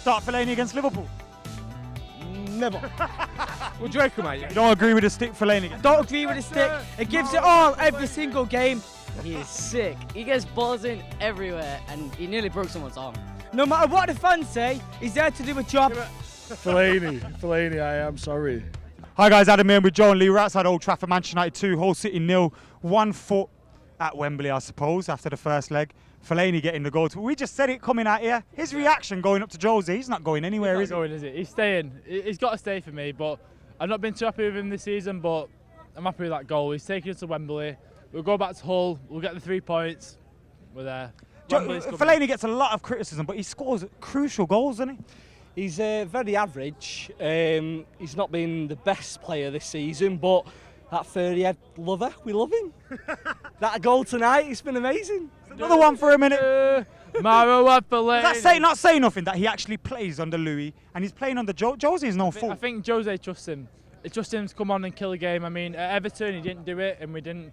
start Fellaini against Liverpool? Never. What do you reckon, mate? You don't agree with the stick Fellaini? Don't agree with the stick. It gives it all every single game. He is sick. He gets balls in everywhere and he nearly broke someone's arm. No matter what the fans say, he's there to do a job. Fellaini, I am sorry. Hi guys, Adam here with Joe and Lee. We're outside Old Trafford, Manchester United 2, Hull City 0. 1 foot at Wembley, I suppose, after the first leg. Fellaini getting the goal. We just said it coming out here. His reaction going up to Jose, he's not going anywhere, He's not going, is he? He's staying. He's got to stay for me, but I've not been too happy with him this season, but I'm happy with that goal. He's taking us to Wembley. We'll go back to Hull. We'll get the 3 points. We're there. Fellaini gets a lot of criticism, but he scores crucial goals, doesn't he? He's very average. He's not been the best player this season, but that 30-head lover, we love him. That goal tonight, it's been amazing. Another one for a minute. Maro Fellaini. Does that not say nothing that he actually plays under Louis and he's playing under Jose is no fault? I think Jose trusts him. He trusts him to come on and kill a game. I mean, at Everton he didn't do it and we didn't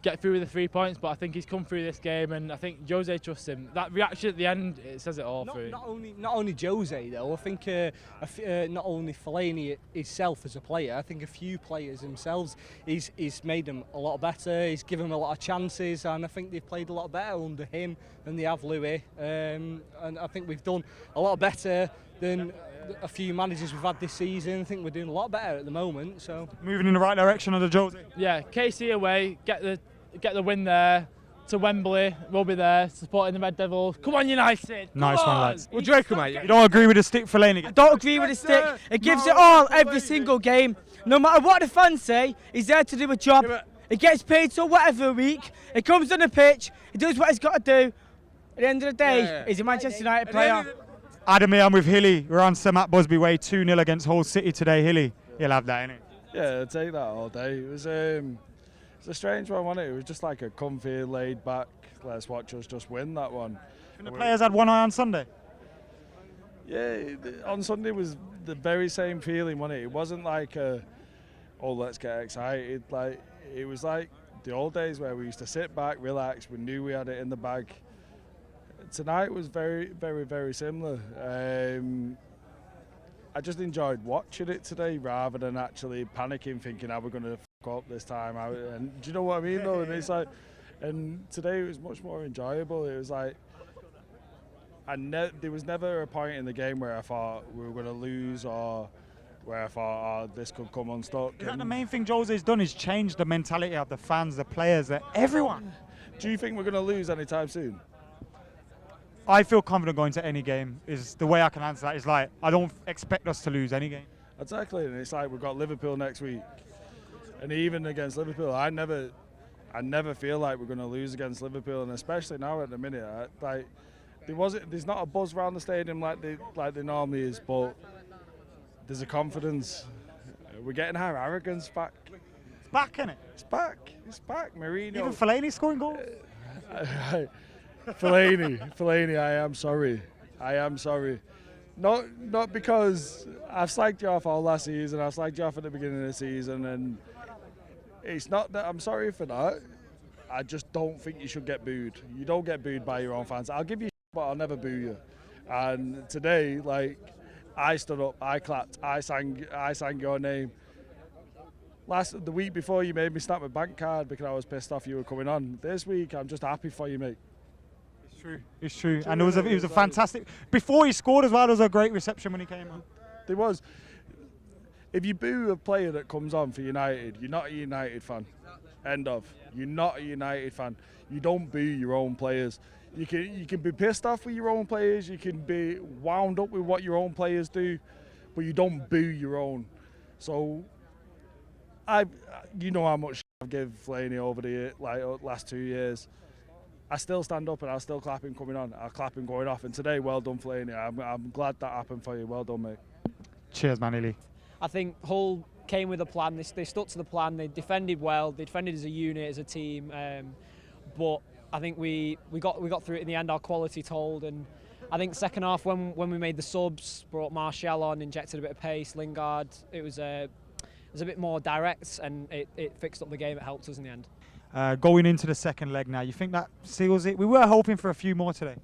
get through with the 3 points, but I think he's come through this game and I think Jose trusts him. That reaction at the end, it says it all. Not only Jose though, I think not only Fellaini himself as a player, I think a few players themselves, he's made them a lot better, he's given them a lot of chances and I think they've played a lot better under him than they have Louis, and I think we've done a lot better than a few managers we've had this season. I think we're doing a lot better at the moment. So moving in the right direction under Jose. Yeah, KC away, get the win there to Wembley. We'll be there supporting the Red Devils. Come on, United! Nice one, lads. What do you reckon, mate? You don't agree with the stick Fellaini? Don't agree with the stick. It gives it all every single game. No matter what the fans say, he's there to do a job. He gets paid so whatever a week. He comes on the pitch. He does what he's got to do. At the end of the day, he's a Manchester United player. Adam here, I'm with Hilly. We're on St Matt Busby Way, 2-0 against Hull City today. Hilly, you'll have that, innit? Yeah, I'd take that all day. It was a strange one, wasn't it? It was just like a comfy, laid back, let's watch us just win that one. And the players had one eye on Sunday? Yeah, on Sunday was the very same feeling, wasn't it? It wasn't like let's get excited. Like, it was like the old days where we used to sit back, relax, we knew we had it in the bag. Tonight was very, very, very similar. I just enjoyed watching it today rather than actually panicking, thinking how we're going to f*** up this time. And do you know what I mean, though? And it's like, and today it was much more enjoyable. It was like, there was never a point in the game where I thought we were going to lose or where I thought, this could come unstuck. Is that the main thing Jose's done, is changed the mentality of the fans, the players, everyone? Do you think we're going to lose anytime soon? I feel confident going to any game, is the way I can answer that. Is like, I don't expect us to lose any game. Exactly, and it's like we've got Liverpool next week. And even against Liverpool, I never feel like we're going to lose against Liverpool, and especially now at the minute. There's not a buzz around the stadium like there normally is, but there's a confidence. We're getting our arrogance back. It's back, innit? It's back. It's back. Mourinho. Even Fellaini scoring goals. Fellaini, I am sorry. I am sorry. Not because I've slagged you off all last season. I've slagged you off at the beginning of the season, and it's not that I'm sorry for that. I just don't think you should get booed. You don't get booed by your own fans. I'll give you shit, but I'll never boo you. And today, like, I stood up, I clapped, I sang your name. The week before, you made me snap my bank card because I was pissed off you were coming on. This week, I'm just happy for you, mate. It's true. And it was a fantastic. Before he scored as well, there was a great reception when he came on. There was. If you boo a player that comes on for United, you're not a United fan. End of. You're not a United fan. You don't boo your own players. You can be pissed off with your own players. You can be wound up with what your own players do, but you don't boo your own. So, you know how much I've given Fellaini over the last 2 years. I still stand up and I'll still clap him coming on. I'll clap him going off. And today, well done, Fellaini. I'm glad that happened for you. Well done, mate. Cheers, man, Ely. I think Hull came with a plan. They stuck to the plan. They defended well. They defended as a unit, as a team. But I think we got through it in the end. Our quality told. And I think second half, when we made the subs, brought Martial on, injected a bit of pace, Lingard, it was a bit more direct, and it fixed up the game. It helped us in the end. Going into the second leg now, you think that seals it? We were hoping for a few more today.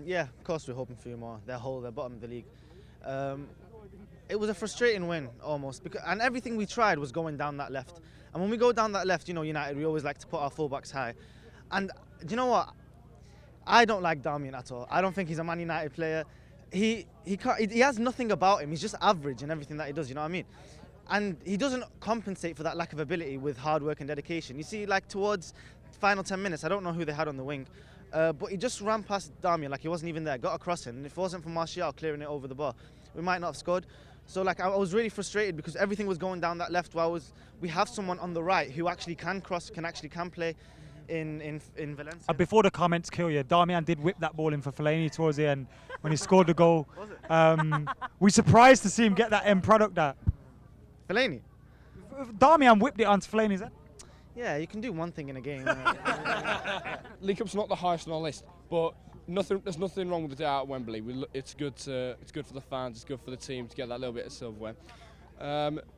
Yeah, of course we're hoping for more. They're bottom of the league. It was a frustrating win almost, and everything we tried was going down that left. And when we go down that left, you know, United, we always like to put our fullbacks high. And do you know what? I don't like Darmian at all. I don't think he's a Man United player. He has nothing about him. He's just average in everything that he does. You know what I mean? And he doesn't compensate for that lack of ability with hard work and dedication. You see, like towards the final 10 minutes, I don't know who they had on the wing. But he just ran past Darmian like he wasn't even there, got across him, and if it wasn't for Martial clearing it over the bar, we might not have scored. So like I was really frustrated because everything was going down that left while we have someone on the right who actually can cross, can play in Valencia. Before the comments kill you, Darmian did whip that ball in for Fellaini towards the end when he scored the goal. Was it? We're surprised to see him get that end product out. Fellaini? Darmian whipped it onto Fellaini's head. Yeah, you can do one thing in a game. League Cup's not the highest on our list, but there's nothing wrong with the day out at Wembley. It's good for the fans, it's good for the team to get that little bit of silverware.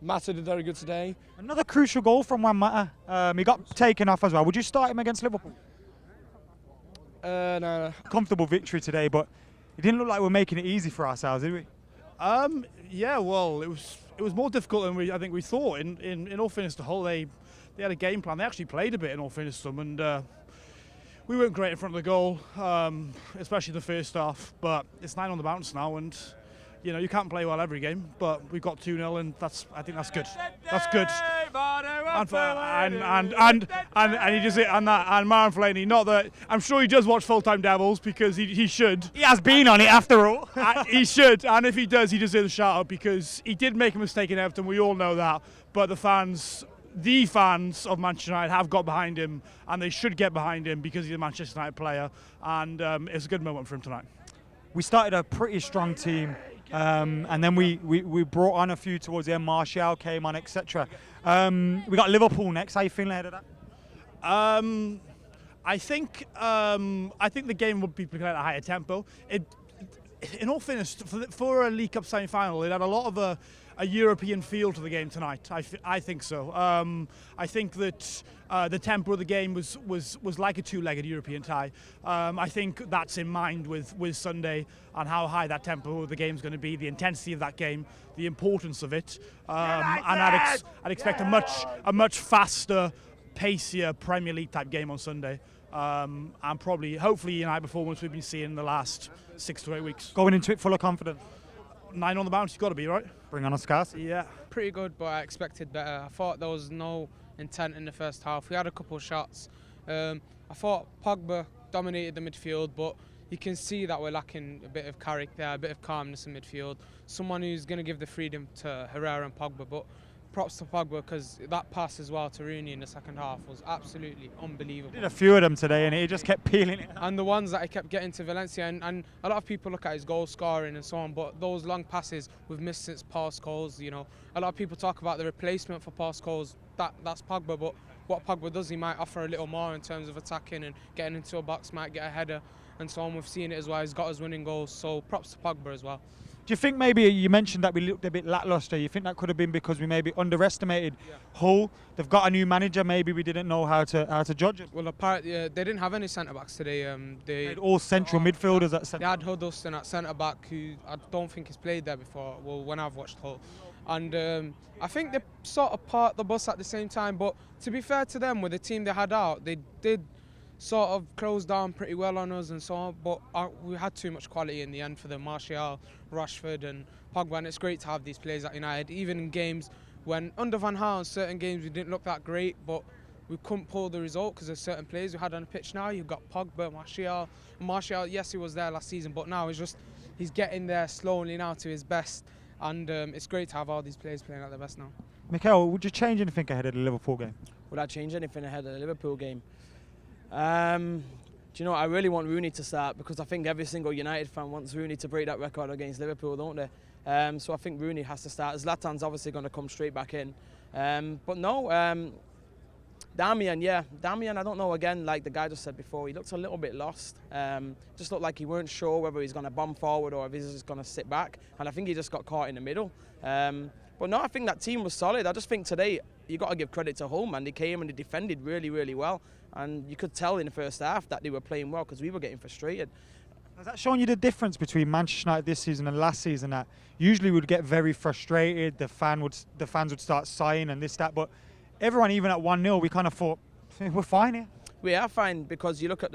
Mata did very good today. Another crucial goal from Juan Mata. He got taken off as well. Would you start him against Liverpool? No. Comfortable victory today, but it didn't look like we're making it easy for ourselves, did we? Yeah, well, it was more difficult than I think we thought. In all fairness to Hull, they had a game plan. They actually played a bit, in all fairness to them, and we weren't great in front of the goal, especially the first half. But it's 9 on the bounce now, and you know you can't play well every game. But we got 2-0, and I think that's good. That's good. And he just and Maran Fellaini. Not that I'm sure he does watch Full-Time Devils because he should. He has been on it after all. He should, and if he does, he deserves a shout out because he did make a mistake in Everton. We all know that, but the fans of Manchester United have got behind him, and they should get behind him because he's a Manchester United player, and it's a good moment for him tonight. We started a pretty strong team, and then we brought on a few towards the end. Martial came on, etc. We got Liverpool next. How are you feeling ahead of that? I think the game would be played at a higher tempo. In all fairness, for a League Cup semi-final, it had a lot of a European feel to the game tonight. I think so. I think that the tempo of the game was like a two-legged European tie. I think that's in mind with Sunday and how high that tempo of the game is going to be, the intensity of that game, the importance of it, and I'd expect a much faster, pacier Premier League type game on Sunday. And hopefully United performance we've been seeing in the last 6 to 8 weeks. Going into it full of confidence. 9 on the bounce, you've got to be, right? Bring on Oscar. Yeah. Pretty good, but I expected better. I thought there was no intent in the first half. We had a couple of shots. I thought Pogba dominated the midfield, but you can see that we're lacking a bit of character, a bit of calmness in midfield. Someone who's going to give the freedom to Herrera and Pogba, but props to Pogba because that pass as well to Rooney in the second half was absolutely unbelievable. Did a few of them today and he just kept peeling it. And the ones that he kept getting to Valencia, and a lot of people look at his goal scoring and so on, but those long passes we've missed since Paul Scholes, you know. A lot of people talk about the replacement for Paul Scholes, that's Pogba, but what Pogba does, he might offer a little more in terms of attacking and getting into a box, might get a header and so on. We've seen it as well, he's got his winning goals, so props to Pogba as well. Do you think maybe, you mentioned that we looked a bit lacklustre, you think that could have been because we maybe underestimated Hull? They've got a new manager, maybe we didn't know how to judge it. Well, apparently they didn't have any centre-backs today. They had all central midfielders at centre. They had Huddleston at centre-back, who I don't think has played there before, well, when I've watched Hull. And I think they sort of parked the bus at the same time, but to be fair to them, with the team they had out, they did sort of closed down pretty well on us and so on, but we had too much quality in the end for them. Martial, Rashford and Pogba, and it's great to have these players at United, even in games when under Van Gaal, certain games we didn't look that great, but we couldn't pull the result because there's certain players we had on the pitch now. You've got Pogba, Martial, yes, he was there last season, but now he's getting there slowly now to his best, and it's great to have all these players playing at their best now. Mikel, would you change anything ahead of the Liverpool game? Would I change anything ahead of the Liverpool game? Do you know what? I really want Rooney to start because I think every single United fan wants Rooney to break that record against Liverpool, don't they? So I think Rooney has to start. Zlatan's obviously going to come straight back in. But no, Darmian, I don't know, again, like the guy just said before, he looked a little bit lost. Just looked like he weren't sure whether he's going to bomb forward or if he's just going to sit back. And I think he just got caught in the middle. But no, I think that team was solid. I just think today, you got to give credit to Hull, man. They came and they defended really, really well. And you could tell in the first half that they were playing well because we were getting frustrated. Has that shown you the difference between Manchester United this season and last season? That usually would get very frustrated, the fans would start sighing and this, that, but everyone, even at 1-0, we kind of thought, we're fine here. We are fine because you look at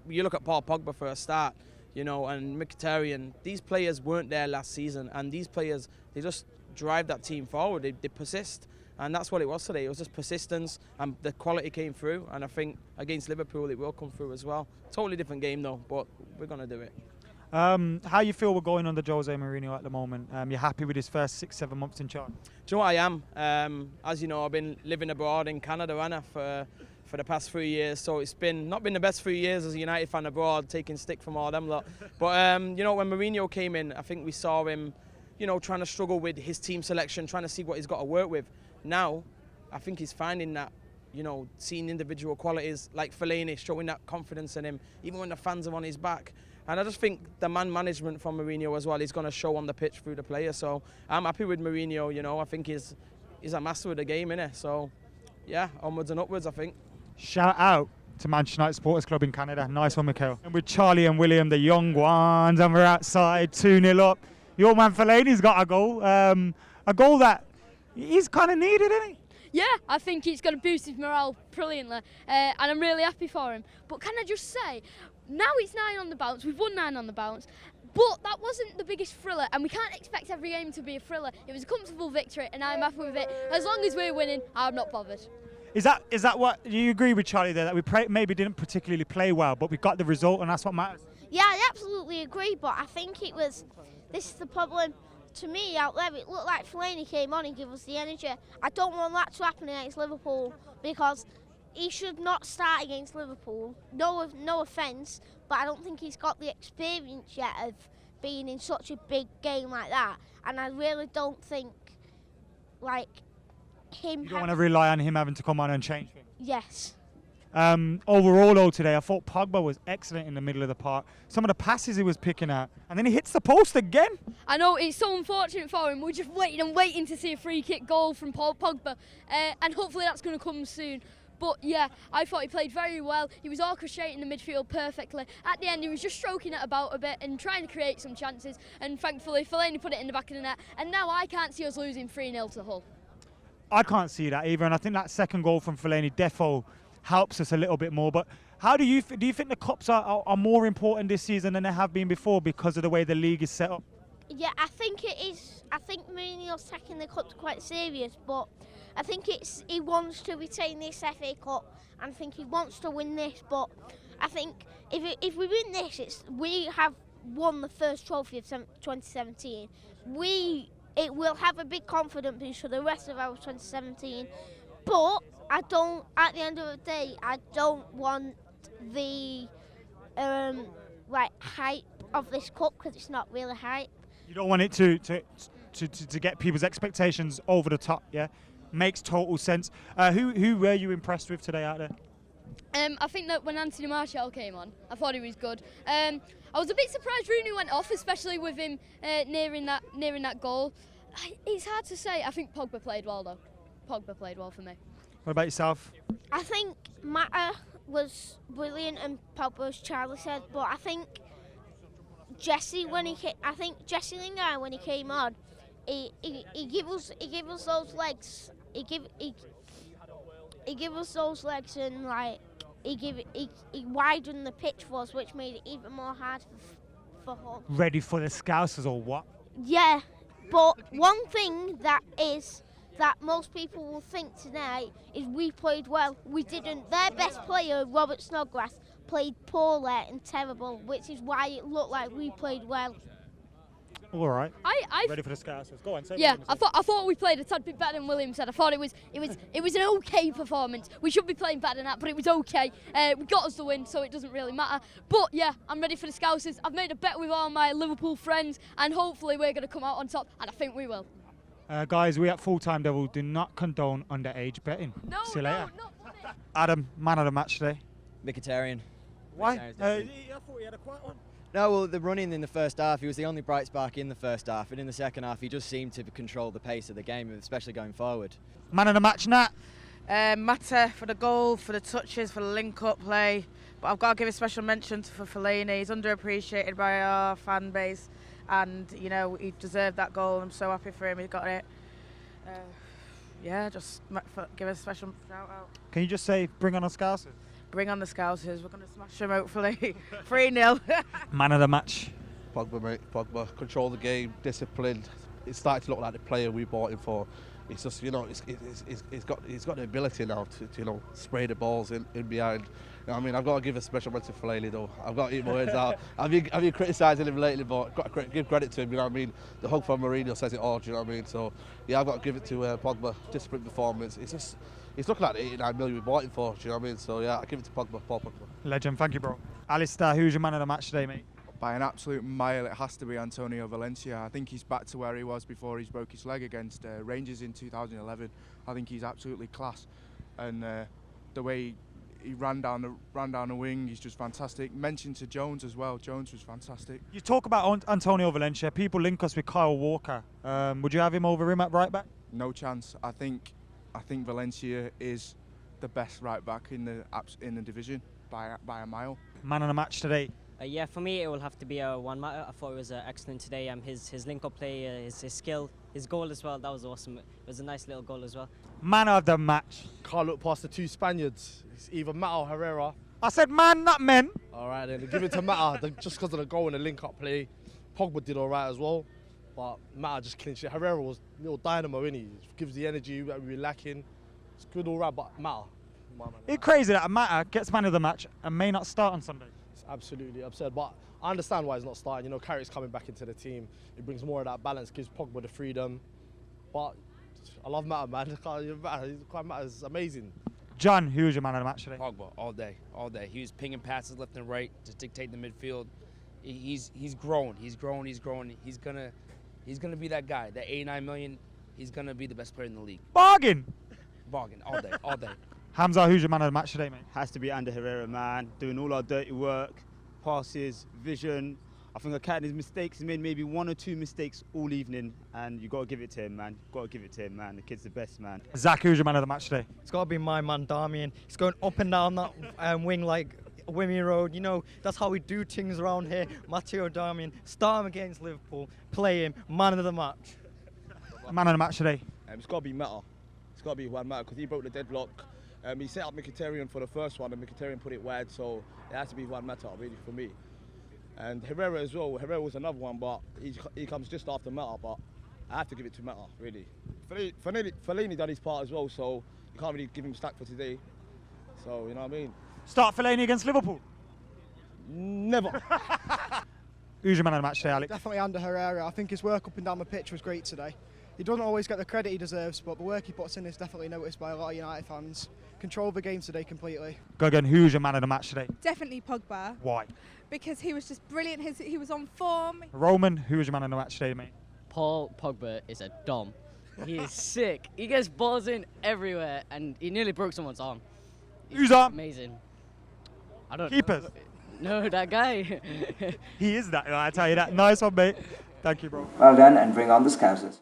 you look at Paul Pogba for a start, you know, and Mkhitaryan. These players weren't there last season, and these players, they just drive that team forward. They persist, and that's what it was today. It was just persistence, and the quality came through. And I think against Liverpool, it will come through as well. Totally different game though, but we're gonna do it. How you feel we're going under Jose Mourinho at the moment? You're happy with his first 6-7 months in charge? Do you know what I am? As you know, I've been living abroad in Canada, Anna, for the past 3 years. So it's not been the best 3 years as a United fan abroad, taking stick from all them lot. But you know, when Mourinho came in, I think we saw him, you know, trying to struggle with his team selection, trying to see what he's got to work with. Now, I think he's finding that, you know, seeing individual qualities like Fellaini, showing that confidence in him, even when the fans are on his back. And I just think the man management from Mourinho as well is going to show on the pitch through the players. So I'm happy with Mourinho. You know, I think he's a master of the game, innit? So yeah, onwards and upwards, I think. Shout out to Manchester United Supporters Club in Canada. Nice one, Mikhail. And with Charlie and William, the young ones, and we're outside 2-0 up. Your man Fellaini's got a goal that he's kind of needed, isn't he? Yeah, I think it's going to boost his morale brilliantly, and I'm really happy for him. But can I just say, now it's 9 on the bounce, we've won 9 on the bounce, but that wasn't the biggest thriller, and we can't expect every game to be a thriller. It was a comfortable victory, and I'm happy with it. As long as we're winning, I'm not bothered. Is that what you agree with Charlie there, that we maybe didn't particularly play well, but we got the result, and that's what matters? Yeah, I absolutely agree, but I think this is the problem. To me, out there, it looked like Fellaini came on and gave us the energy. I don't want that to happen against Liverpool, because he should not start against Liverpool. No offence, but I don't think he's got the experience yet of being in such a big game like that. And I really don't think, like, him... You don't want to rely on him having to come on and change things? Yes. Overall, though, today, I thought Pogba was excellent in the middle of the park. Some of the passes he was picking out, and then he hits the post again. I know, it's so unfortunate for him. We're just waiting to see a free kick goal from Paul Pogba, and hopefully that's going to come soon. But yeah, I thought he played very well. He was orchestrating the midfield perfectly. At the end, he was just stroking it about a bit and trying to create some chances, and thankfully Fellaini put it in the back of the net, and now I can't see us losing 3-0 to Hull. I can't see that either, and I think that second goal from Fellaini defo helps us a little bit more. But how do you think the cups are more important this season than they have been before because of the way the league is set up? Yeah, I think it is. I think Mourinho's taking the cups quite serious, but I think he wants to retain this FA Cup, and I think he wants to win this. But I think if we win this, we have won the first trophy of 2017. It will have a big confidence boost for the rest of our 2017. But at the end of the day, I don't want the hype of this cup, because it's not really hype. You don't want it to get people's expectations over the top, yeah? Makes total sense. Who were you impressed with today out there? I think that when Anthony Martial came on, I thought he was good. I was a bit surprised Rooney went off, especially with him nearing that goal. It's hard to say. I think Pogba played well, though. Pogba played well for me. What about yourself? I think Mata was brilliant, and Pogba, as Charlie said, but I think Jesse Lingard, when he came on, he gave us those legs. He gave us those legs, and like he widened the pitch for us, which made it even more hard for Hull. Ready for the Scousers or what? Yeah, but one thing that most people will think tonight is we played well. We didn't. Their best player, Robert Snodgrass, played poorly and terrible, which is why it looked like we played well. All right. Ready for the Scousers? Go on, say. Yeah, I thought we played a tad bit better than William said. I thought it was an okay performance. We should be playing better than that, but it was okay. We got us the win, so it doesn't really matter. But yeah, I'm ready for the Scousers. I've made a bet with all my Liverpool friends, and hopefully we're going to come out on top, and I think we will. Guys, we at Full Time Devil do not condone underage betting. No, See you later. no. Adam, man of the match today. Mkhitaryan. Why? I thought he had a quiet one. No, well, the running in the first half, he was the only bright spark in the first half, and in the second half, he just seemed to control the pace of the game, especially going forward. Man of the match, Nat. Mata for the goal, for the touches, for the link-up play, But I've got to give a special mention for Fellaini. He's underappreciated by our fan base, and you know he deserved that goal. I'm so happy for him. He got it. Yeah, just give a special shout out. Can you just say, bring on the Scousers? Bring on the Scousers. We're going to smash them hopefully. 3-0. Man of the match. Pogba, mate. Pogba. Control the game, disciplined. It started to look like the player we bought him for. It's just, you know, he's got the ability now to you know, spray the balls in behind. You know what I mean, I've got to give a special mention to Fellaini though. I've got to eat my words out. I've been criticising him lately, but I've got to give credit to him. You know what I mean? The hug from Mourinho says it all. Do you know what I mean? So yeah, I've got to give it to Pogba. Disciplined performance. It's looking like the 89 million we bought him for. Do you know what I mean? So yeah, I give it to Pogba. Paul Pogba. Legend. Thank you, bro. Alistair, who's your man of the match today, mate? By an absolute mile, it has to be Antonio Valencia. I think he's back to where he was before he broke his leg against Rangers in 2011. I think he's absolutely class, and the way he ran down the wing, he's just fantastic. Mention to Jones as well. Jones was fantastic. You talk about Antonio Valencia. People link us with Kyle Walker. Would you have him over him at right back? No chance. I think Valencia is the best right back in the division by a mile. Man of the match today. Yeah, for me it will have to be Juan Mata. I thought it was excellent today. His link-up play, his skill, his goal as well, that was awesome. It was a nice little goal as well. Man of the match. Can't look past the two Spaniards. It's either Mata or Herrera. I said man, not men. All right, then give it to Mata just because of the goal and the link-up play. Pogba did all right as well, but Mata just clinched it. Herrera was a little dynamo, innit? He gives the energy that we were lacking. It's good all right, but Mata. It's crazy that Mata gets man of the match and may not start on Sunday. Absolutely absurd, but I understand why he's not starting. You know, Carrick's coming back into the team. It brings more of that balance, gives Pogba the freedom. But I love Mata, man. Mata's amazing. John, who's your man of the match today? Pogba, all day, all day. He was pinging passes left and right to dictate the midfield. He's grown. He's gonna be that guy. That 89 million. He's gonna be the best player in the league. Bargain. Bargain, all day, all day. Hamza, who's your man of the match today, mate? Has to be Ander Herrera, man. Doing all our dirty work, passes, vision. I think I counted his mistakes. He made maybe 1 or 2 mistakes all evening, and you got to give it to him, man. Got to give it to him, man. The kid's the best, man. Zach, who's your man of the match today? It's got to be my man, Darmian. He's going up and down that wing like Wimmy Road. You know, that's how we do things around here. Matteo Darmian, start him against Liverpool, play him, man of the match. Man of the match today? It's got to be Mata. It's got to be Juan Mata because he broke the deadlock. He set up Mkhitaryan for the first one, and Mkhitaryan put it wide, so it has to be Juan Mata, really, for me. And Herrera as well. Herrera was another one, but he comes just after Mata, but I have to give it to Mata, really. Fellaini done his part as well, so you can't really give him slack for today. So, you know what I mean? Start Fellaini against Liverpool? Never. Who's your man of the match today, Alex? Definitely Ander Herrera. I think his work up and down the pitch was great today. He doesn't always get the credit he deserves, but the work he puts in is definitely noticed by a lot of United fans. Controlled the game today completely. Go again, who's your man of the match today? Definitely Pogba. Why? Because he was just brilliant. He was on form. Roman, who's your man of the match today, mate? Paul Pogba is a dom. He is sick. He gets balls in everywhere, and he nearly broke someone's arm. Whose arm? Amazing. I don't Keepers? know. No, that guy. He is that, I tell you that. Nice one, mate. Thank you, bro. Well done, and bring on the Scousers.